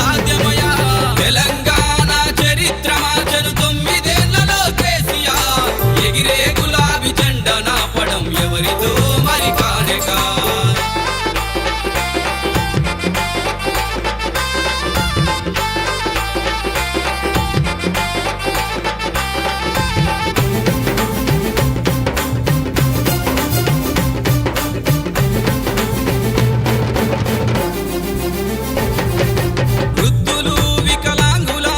సాధ్యమయా తెలంగాణ చరిత్ర మార్చను 9 ఏళ్లలో కేసీఆర్ ఎగిరే గులాబీ జెండా నాపడం ఎవరితో మరి కానేకా వృద్ధులు వికలాంగుల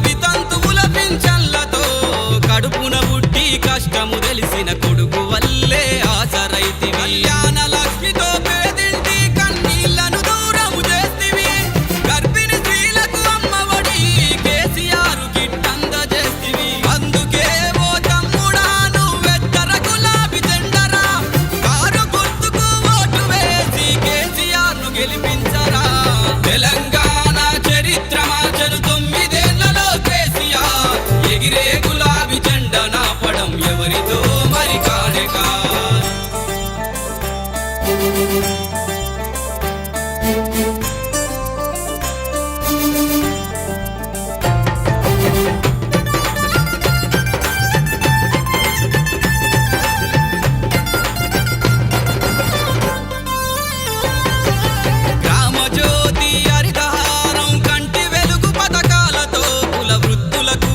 వితంతువుల పింఛన్లతో కడుపున పుట్టి కష్టము తెలిసిన కొడుకు వల్లే ఆసరైతివి కళ్యాణ లక్ష్మితో పేదింటి కన్నీళ్లను దూరము చేస్తివి గర్భిణీ స్త్రీలకు అమ్మఒడి కేసీఆర్ కిట్ అందజేస్తివి అందుకే ఓ తమ్ముడా నువ్వెత్తర గులాబీ జెండరా కారు గుర్తుకు ఓటు వేసి కేసీఆర్ ను గెలిపించరా తెలంగాణ చరిత్ర మార్చను 9 ఏళ్లలో కేసీఆర్ ఎగిరే గులాబీ జెండా నాపడం ఎవరితో మరి కానేకా గ్రామజ్యోతి హరితహారం కంటి వెలుగు పథకాలతో కుల వృత్తులకు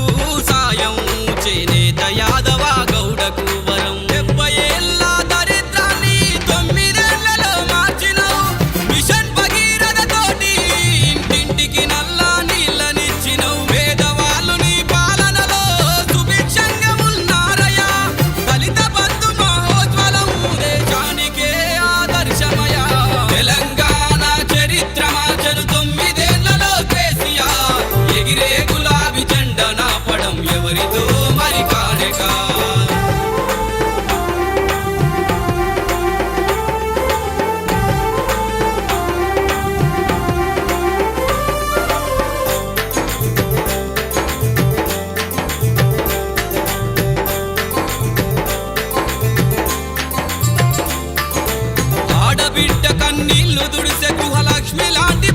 సాయం చేనేత యాదవ గౌడకు వరం 70 ఏళ్ల దరిద్రాన్ని 9 ఏళ్లలో మార్చినవు మిషన్ భగీరథ తోటి ఇంటింటికి నల్ల నీళ్ళనిచ్చినవు పేదవాళ్ళు నీ పాలనలో సుభిక్షంగా ఉన్నారయ్యా దళిత బంధు మహోజ్వలం దేశానికే ఆదర్శమయా తెలంగాణ చరిత్ర మార్చను 9 ఏళ్లలో కేసీఆర్ ఎగిరే గులాబీ జెండా నాపడం ఎవరితో మరి కానేకా ఆడబిడ్డ కన్నీళ్లు దుడిసే గృహలక్ష్మి లాంటి